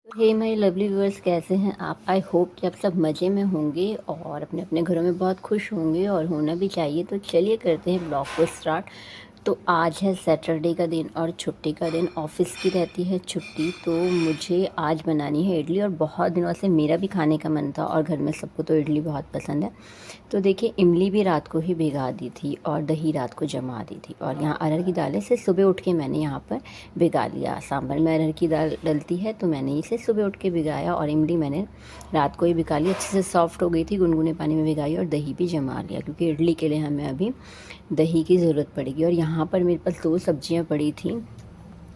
Hey my lovely viewers, कैसे हैं आप? आई होप कि आप सब मज़े में होंगे और अपने अपने घरों में बहुत खुश होंगे और होना भी चाहिए। तो चलिए करते हैं ब्लॉग को स्टार्ट। तो आज है सैटरडे का दिन और छुट्टी का दिन, ऑफिस की रहती है छुट्टी। तो मुझे आज बनानी है इडली और बहुत दिनों से मेरा भी खाने का मन था और घर में सबको तो इडली बहुत पसंद है। तो देखिए, इमली भी रात को ही भिगा दी थी और दही रात को जमा दी थी और यहाँ अरहर की दालें से सुबह उठ के मैंने यहाँ पर भिगा लिया। सांभर में अरहर की दाल डलती है तो मैंने इसे सुबह उठ के भिगाया और इमली मैंने रात को ही भिगा ली। अच्छे से सॉफ्ट हो गई थी, गुनगुने पानी में भिगाई और दही भी जमा लिया क्योंकि इडली के लिए हमें अभी दही की ज़रूरत पड़ेगी। और यहाँ पर मेरे पास 2 सब्जियाँ पड़ी थी,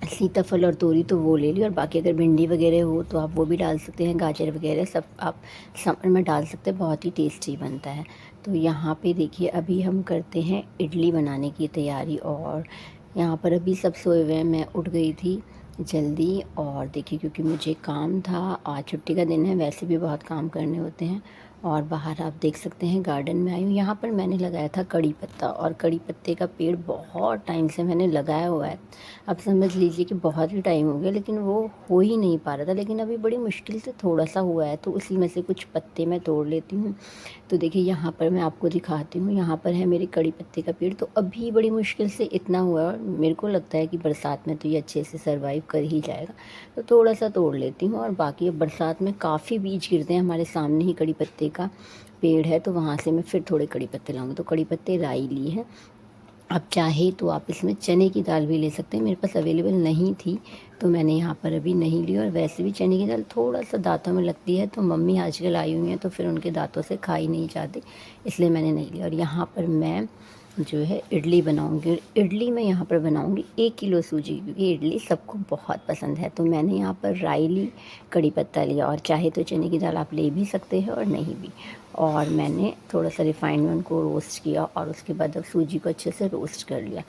सीताफल और तोरी, तो वो ले ली। और बाकी अगर भिंडी वगैरह हो तो आप वो भी डाल सकते हैं, गाजर वगैरह सब आप समर में डाल सकते हैं, बहुत ही टेस्टी बनता है। तो यहाँ पे देखिए, अभी हम करते हैं इडली बनाने की तैयारी और यहाँ पर अभी सब सोए हुए हैं। मैं उठ गई थी जल्दी और देखिए, क्योंकि मुझे काम था, आज छुट्टी का दिन है, वैसे भी बहुत काम करने होते हैं। और बाहर आप देख सकते हैं गार्डन में आई हूँ। यहाँ पर मैंने लगाया था कड़ी पत्ता और कड़ी पत्ते का पेड़ बहुत टाइम से मैंने लगाया हुआ है। अब समझ लीजिए कि बहुत ही टाइम हो गया, लेकिन वो हो ही नहीं पा रहा था। लेकिन अभी बड़ी मुश्किल से थोड़ा सा हुआ है, तो उसी में से कुछ पत्ते मैं तोड़ लेती हूँ। तो देखिए, यहाँ पर मैं आपको दिखाती हूँ, यहाँ पर है मेरे कड़ी पत्ते का पेड़। तो अभी बड़ी मुश्किल से इतना हुआ है और मेरे को लगता है कि बरसात में तो ये अच्छे से सर्वाइव कर ही जाएगा। तो थोड़ा सा तोड़ लेती हूँ और बाकी अब बरसात में काफ़ी बीज गिरते हैं। हमारे सामने ही कड़ी पत्ते का पेड़ है, तो वहाँ से मैं फिर थोड़े कड़ी पत्ते लाऊंगी। तो कड़ी पत्ते राई ली है। आप चाहे तो आप इसमें चने की दाल भी ले सकते हैं, मेरे पास अवेलेबल नहीं थी तो मैंने यहाँ पर अभी नहीं ली। और वैसे भी चने की दाल थोड़ा सा दांतों में लगती है, तो मम्मी आजकल आई हुई हैं तो फिर उनके दांतों से खाई नहीं जाती, इसलिए मैंने नहीं लिया। और यहाँ पर मैं जो है इडली बनाऊंगी। इडली मैं यहाँ पर बनाऊंगी 1 किलो सूजी, क्योंकि इडली सबको बहुत पसंद है। तो मैंने यहाँ पर राई ली, कड़ी पत्ता लिया और चाहे तो चने की दाल आप ले भी सकते हैं और नहीं भी। और मैंने थोड़ा सा रिफाइंड में उनको रोस्ट किया और उसके बाद अब सूजी को अच्छे से रोस्ट कर लिया।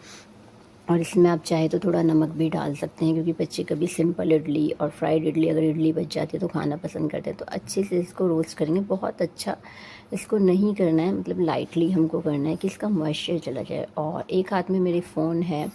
और इसमें आप चाहे तो थोड़ा नमक भी डाल सकते हैं, क्योंकि बच्चे कभी सिंपल इडली और फ्राइड इडली, अगर इडली बच जाती है तो खाना पसंद करते हैं। तो अच्छे से इसको रोस्ट करेंगे, बहुत अच्छा इसको नहीं करना है, मतलब लाइटली हमको करना है कि इसका मॉइस्चर चला जाए। और एक हाथ में मेरे फ़ोन है,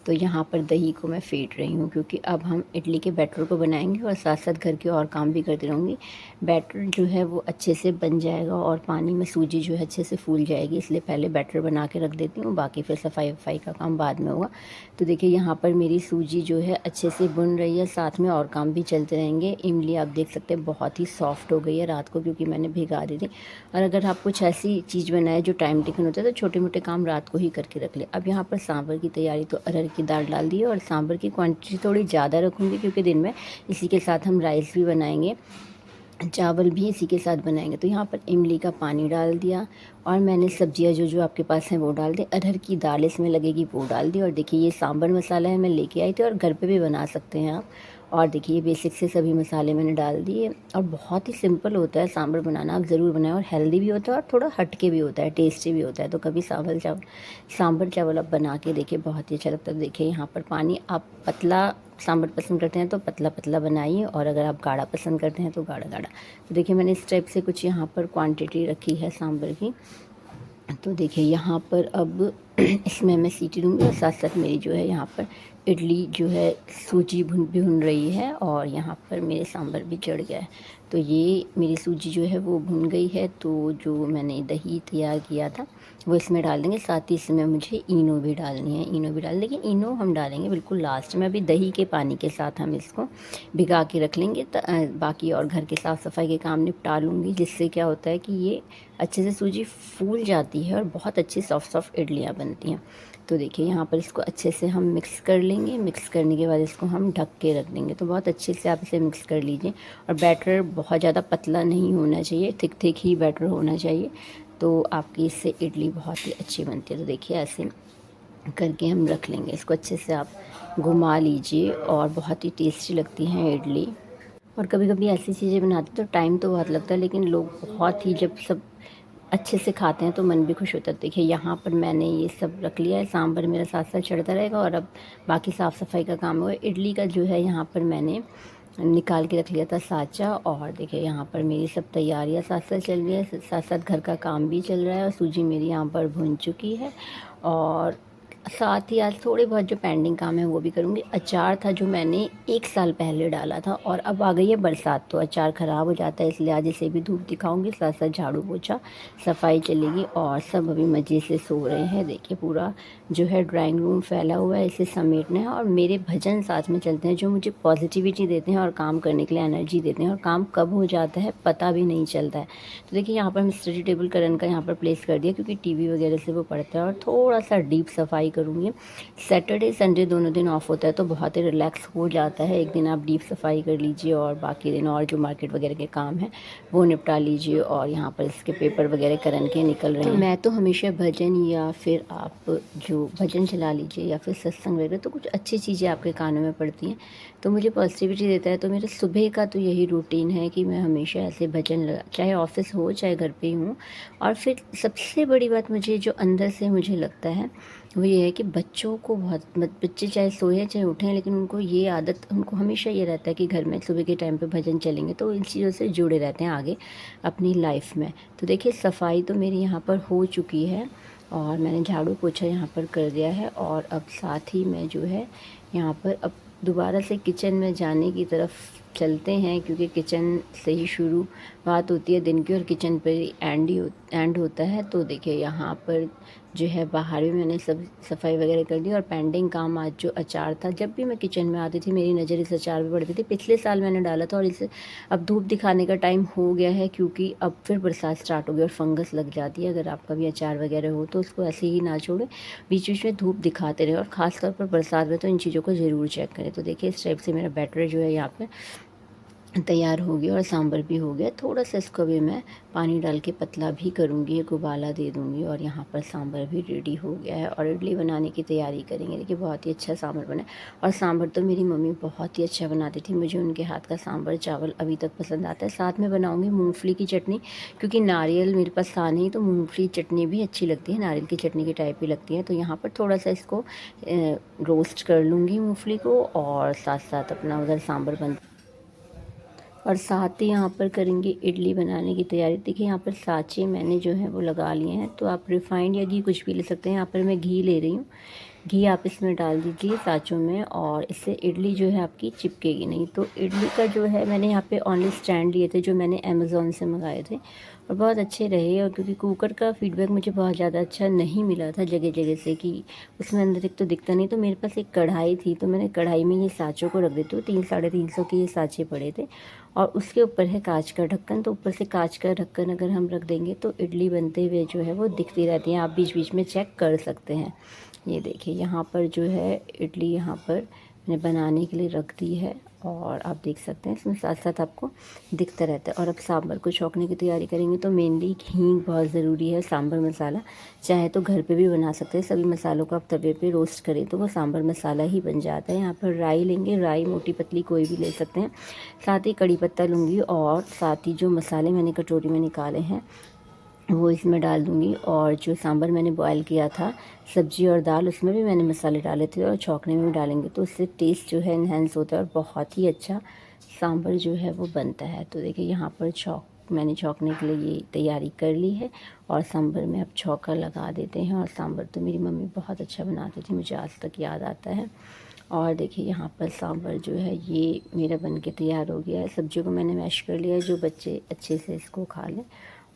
तो यहाँ पर दही को मैं फेंट रही हूँ, क्योंकि अब हम इडली के बैटर को बनाएंगे और साथ साथ घर के और काम भी करती रहूँगी। बैटर जो है वो अच्छे से बन जाएगा और पानी में सूजी जो है अच्छे से फूल जाएगी, इसलिए पहले बैटर बना के रख देती हूँ, बाकी फिर सफाई वफाई का काम बाद में होगा। तो देखिए, यहाँ पर मेरी सूजी जो है अच्छे से बुन रही है, साथ में और काम भी चलते रहेंगे। इमली आप देख सकते हैं बहुत ही सॉफ्ट हो गई है रात को, क्योंकि मैंने भिगा दी थी। और अगर आप कुछ ऐसी चीज़ बनाए जो टाइम टेकन होता है तो छोटे मोटे काम रात को ही करके रख ले। अब यहाँ पर सांभर की तैयारी, तो अरहर की दाल डाल दी है और सांभर की क्वांटिटी थोड़ी ज़्यादा रखूँगी, क्योंकि दिन में इसी के साथ हम राइस भी बनाएंगे, चावल भी इसी के साथ बनाएंगे। तो यहाँ पर इमली का पानी डाल दिया और मैंने सब्जियाँ जो जो आपके पास हैं वो डाल दी। अरहर की दाल इसमें लगेगी वो डाल दी। और देखिए, ये सांभर मसाला है, मैं लेके आई थी और घर पे भी बना सकते हैं आप। और देखिए, बेसिक से सभी मसाले मैंने डाल दिए और बहुत ही सिंपल होता है सांभर बनाना, आप ज़रूर बनाएं। और हेल्दी भी होता है और थोड़ा हटके भी होता है, टेस्टी भी होता है। तो कभी सांभर चावल आप बना के देखिए, बहुत ही अच्छा लगता है। देखिए, यहाँ पर पानी आप पतला सांभर पसंद करते हैं तो पतला पतला बनाइए, और अगर आप गाढ़ा पसंद करते हैं तो गाढ़ा गाढ़ा। तो देखिए, मैंने इस टाइप से कुछ यहाँ पर क्वांटिटी रखी है सांभर की। तो देखिए, यहाँ पर अब इसमें मैं सीटी दूँगी और साथ साथ मेरी जो है यहाँ पर इडली जो है सूजी भुन रही है और यहाँ पर मेरे सांभर भी चढ़ गया है। तो ये मेरी सूजी जो है वो भुन गई है। तो जो मैंने दही तैयार किया था वो इसमें डाल देंगे, साथ ही इसमें मुझे इनो भी डालनी है, इनो भी डाल, लेकिन इनो हम डालेंगे बिल्कुल लास्ट में। अभी दही के पानी के साथ हम इसको भिगा के रख लेंगे। बाकी और घर के साफ़ सफाई के काम निपटा लूँगी, जिससे क्या होता है कि ये अच्छे से सूजी फूल जाती है और बहुत अच्छी सॉफ्ट सॉफ्ट इडलियाँ बनती हैं। तो देखिए, यहाँ पर इसको अच्छे से हम मिक्स कर लेंगे। मिक्स करने के बाद इसको हम ढक के रख देंगे। तो बहुत अच्छे से आप इसे मिक्स कर लीजिए और बैटर बहुत ज़्यादा पतला नहीं होना चाहिए, थिक थिक ही बैटर होना चाहिए, तो आपकी इससे इडली बहुत ही अच्छी बनती है। तो देखिए, ऐसे करके हम रख लेंगे इसको, अच्छे से आप घुमा लीजिए और बहुत ही टेस्टी लगती हैं इडली। और कभी कभी ऐसी चीज़ें बनाते तो टाइम तो बहुत लगता है, लेकिन लोग बहुत ही, जब सब अच्छे से खाते हैं तो मन भी खुश होता है। देखिए, यहाँ पर मैंने ये सब रख लिया है, सांभर मेरा साथ साथ चढ़ता रहेगा और अब बाकी साफ़ सफाई का काम होगा। इडली का जो है यहाँ पर मैंने निकाल के रख लिया था साँचा। और देखिए, यहाँ पर मेरी सब तैयारियाँ साथ साथ चल रही है, साथ साथ घर का काम भी चल रहा है और सूजी मेरी यहाँ पर भुन चुकी है। और साथ ही आज थोड़े बहुत जो पेंडिंग काम है वो भी करूँगी। अचार था जो मैंने 1 साल पहले डाला था और अब आ गई है बरसात, तो अचार ख़राब हो जाता है, इसलिए आज इसे भी धूप दिखाऊँगी, साथ साथ झाड़ू पोछा सफाई चलेगी। और सब अभी मज़े से सो रहे हैं। देखिए पूरा जो है ड्राइंग रूम फैला हुआ है, इसे समेटना है। और मेरे भजन साथ में चलते हैं जो मुझे पॉजिटिविटी देते हैं और काम करने के लिए एनर्जी देते हैं, और काम कब हो जाता है पता भी नहीं चलता है। तो देखिए यहाँ पर हम स्टडी टेबल करण का यहाँ पर प्लेस कर दिया, क्योंकि टीवी वगैरह से वो पड़ता है। और थोड़ा सा डीप सफाई करूँगी। सैटरडे संडे दोनों दिन ऑफ होता है तो बहुत ही रिलैक्स हो जाता है। एक दिन आप डीप सफाई कर लीजिए और बाकी दिन और जो मार्केट वगैरह के काम है वो निपटा लीजिए। और यहाँ पर इसके पेपर वगैरह करन के निकल रहे हैं। तो मैं तो हमेशा भजन या फिर आप जो भजन चला लीजिए या फिर सत्संग वगैरह, तो कुछ अच्छी चीज़ें आपके कानों में पड़ती हैं तो मुझे पॉजिटिविटी देता है। तो मेरा सुबह का तो यही रूटीन है कि मैं हमेशा ऐसे भजन लगा, चाहे ऑफिस हो चाहे घर पे ही हूँ। और फिर सबसे बड़ी बात मुझे जो अंदर से मुझे लगता है वो ये है कि बच्चों को बहुत बच्चे चाहे सोए चाहे उठें, लेकिन उनको ये आदत, उनको हमेशा ये रहता है कि घर में सुबह के टाइम पे भजन चलेंगे, तो इन चीज़ों से जुड़े रहते हैं आगे अपनी लाइफ में। तो देखिए सफाई तो मेरी यहाँ पर हो चुकी है और मैंने झाड़ू पोछा यहाँ पर कर दिया है। और अब साथ ही मैं जो है यहाँ पर अब दोबारा से किचन में जाने की तरफ चलते हैं, क्योंकि किचन से ही शुरुआत होती है दिन की और किचन पर ही एंड होता है। तो देखिए यहाँ पर जो है बाहर भी मैंने सब सफाई वगैरह कर दी। और पेंडिंग काम आज जो अचार था, जब भी मैं किचन में आती थी मेरी नज़र इस अचार पे पड़ती थी। पिछले साल मैंने डाला था और इसे अब धूप दिखाने का टाइम हो गया है, क्योंकि अब फिर बरसात स्टार्ट हो गई और फंगस लग जाती है। अगर आपका भी अचार वगैरह हो तो उसको ऐसे ही ना छोड़ें, बीच बीच में धूप दिखाते रहे। और ख़ासतौर पर बरसात में तो इन चीज़ों को ज़रूर चेक करें। तो देखिए इस टाइप से मेरा बैटर जो है यहाँ पर तैयार हो गया और सांभर भी हो गया। थोड़ा सा इसको भी मैं पानी डाल के पतला भी करूँगी, एक उबाला दे दूँगी। और यहाँ पर सांभर भी रेडी हो गया है और इडली बनाने की तैयारी करेंगे। देखिए बहुत ही अच्छा सांभर बना। और सांभर तो मेरी मम्मी बहुत ही अच्छा बनाती थी, मुझे उनके हाथ का सांभर चावल अभी तक पसंद आता है। साथ में बनाऊँगी मूँगफली की चटनी, क्योंकि नारियल मेरे पास था नहीं, तो मूँगफली चटनी भी अच्छी लगती है, नारियल की चटनी की टाइप ही लगती है। तो यहाँ पर थोड़ा सा इसको रोस्ट कर लूँगी मूँगफली को, और साथ साथ अपना उधर सांभर बन, और साथ ही यहाँ पर करेंगे इडली बनाने की तैयारी। देखिए यहाँ पर साँचे मैंने जो है वो लगा लिए हैं, तो आप रिफाइंड या घी कुछ भी ले सकते हैं। यहाँ पर मैं घी ले रही हूँ, घी आप इसमें डाल दीजिए साँचों में, और इससे इडली जो है आपकी चिपकेगी नहीं। तो इडली का जो है मैंने यहाँ पे ऑनली स्टैंड लिए थे जो मैंने अमेज़ोन से मंगाए थे, और बहुत अच्छे रहे। और क्योंकि कुकर का फीडबैक मुझे बहुत ज़्यादा अच्छा नहीं मिला था जगह जगह से, कि उसमें अंदर एक तो दिखता नहीं, तो मेरे पास एक कढ़ाई थी, तो मैंने कढ़ाई में ये साँचों को रख देती हूँ। 300-350 के ये साँचे पड़े थे, और उसके ऊपर है कांच का ढक्कन। तो ऊपर से कांच का ढक्कन अगर हम रख देंगे तो इडली बनते हुए जो है वो दिखती रहती हैं, आप बीच बीच में चेक कर सकते हैं। ये देखिए यहाँ पर जो है इडली यहाँ पर मैंने बनाने के लिए रख दी है, और आप देख सकते हैं इसमें साथ साथ आपको दिखता रहता है। और अब सांभर को छौंकने की तैयारी करेंगे, तो मेनली हींग बहुत ज़रूरी है। सांभर मसाला चाहे तो घर पे भी बना सकते हैं, सभी मसालों को आप तवे पे रोस्ट करें तो वो सांभर मसाला ही बन जाता है। यहाँ पर राई लेंगे, राई मोटी पतली कोई भी ले सकते हैं। साथ ही कड़ी पत्ता लूँगी, और साथ ही जो मसाले मैंने कटोरी में निकाले हैं वो इसमें डाल दूँगी। और जो सांभर मैंने बॉयल किया था सब्जी और दाल, उसमें भी मैंने मसाले डाले थे, और छौंकने में भी डालेंगे तो उससे टेस्ट जो है इन्हेंस होता है और बहुत ही अच्छा सांभर जो है वो बनता है। तो देखिए यहाँ पर मैंने छौंकने के लिए ये तैयारी कर ली है, और सांभर में अब छौंका लगा देते हैं। और सांभर तो मेरी मम्मी बहुत अच्छा बनाती थी, मुझे आज तक याद आता है। और देखिए यहाँ पर सांभर जो है ये मेरा बन के तैयार हो गया है। सब्जियों को मैंने मैश कर लिया है, जो बच्चे अच्छे से इसको खा लें।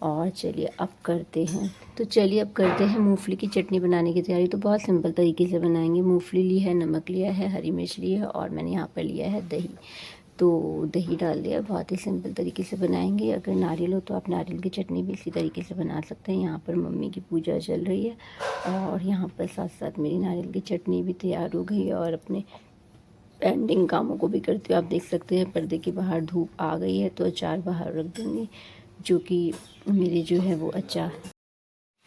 और चलिए अब करते हैं मूंगफली की चटनी बनाने की तैयारी। तो बहुत सिंपल तरीके से बनाएंगे। मूंगफली ली है, नमक लिया है, हरी मिर्च ली है, और मैंने यहाँ पर लिया है दही। तो दही डाल दिया, बहुत ही सिंपल तरीके से बनाएंगे। अगर नारियल हो तो आप नारियल की चटनी भी इसी तरीके से बना सकते हैं। यहाँ पर मम्मी की पूजा चल रही है, और यहाँ पर साथ साथ मेरी नारियल की चटनी भी तैयार हो गई है। और अपने पेंडिंग कामों को भी करती हूँ। आप देख सकते हैं पर्दे के बाहर धूप आ गई है, तो अचार बाहर रख दूँगी, जो कि मेरे जो है वो अचार।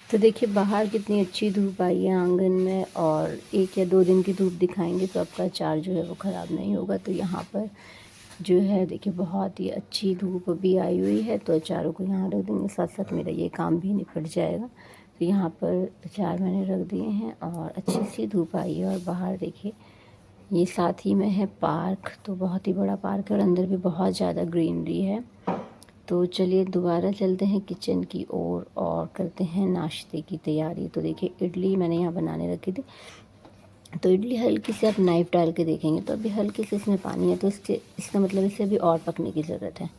तो देखिए बाहर कितनी अच्छी धूप आई है आंगन में, और 1 या 2 दिन की धूप दिखाएंगे तो आपका अचार जो है वो ख़राब नहीं होगा। तो यहाँ पर जो है देखिए बहुत ही अच्छी धूप अभी आई हुई है, तो अचारों को यहाँ रख देंगे, साथ साथ मेरा ये काम भी निपट जाएगा। तो यहाँ पर अचार मैंने रख दिए हैं, और अच्छी सी धूप आई है। और बाहर देखिए ये साथ ही में है पार्क, तो बहुत ही बड़ा पार्क है, और अंदर भी बहुत ज़्यादा ग्रीनरी है। तो चलिए दोबारा चलते हैं किचन की ओर और करते हैं नाश्ते की तैयारी। तो देखिए इडली मैंने यहाँ बनाने रखी थी, तो इडली हल्की से आप नाइफ़ डाल के देखेंगे तो अभी हल्के से इसमें पानी है, तो इसका मतलब इसे अभी और पकने की ज़रूरत है।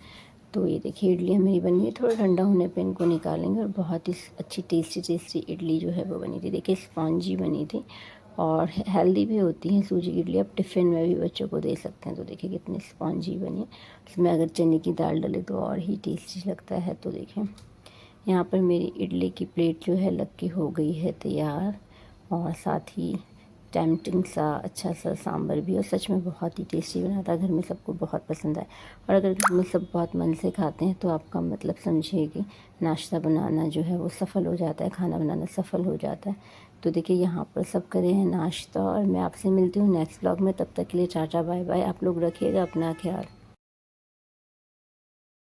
तो ये देखिए इडली मेरी बन गई, थोड़ा ठंडा होने पे इनको निकालेंगे और बहुत ही अच्छी टेस्टी इडली जो है वो बनी थी। देखिए स्पॉन्जी बनी थी और हेल्दी भी होती हैं सूजी की इडली, आप टिफ़िन में भी बच्चों को दे सकते हैं। तो देखिए कितनी स्पॉन्जी बनी है, उसमें अगर चने की दाल डले तो और ही टेस्टी लगता है। तो देखिए यहाँ पर मेरी इडली की प्लेट जो है लग के हो गई है तैयार, और साथ ही टेम्पटिंग सा अच्छा सा सांभर भी, और सच में बहुत ही टेस्टी बना था, घर में सबको बहुत पसंद आया। और अगर घर में सब बहुत मन से खाते हैं तो आपका मतलब समझिए कि नाश्ता बनाना जो है वो सफल हो जाता है, खाना बनाना सफल हो जाता है। तो देखिए यहाँ पर सब करे हैं नाश्ता, और मैं आपसे मिलती हूँ नेक्स्ट ब्लॉग में। तब तक के लिए टाटा बाय बाय। आप लोग रखिएगा अपना ख्याल।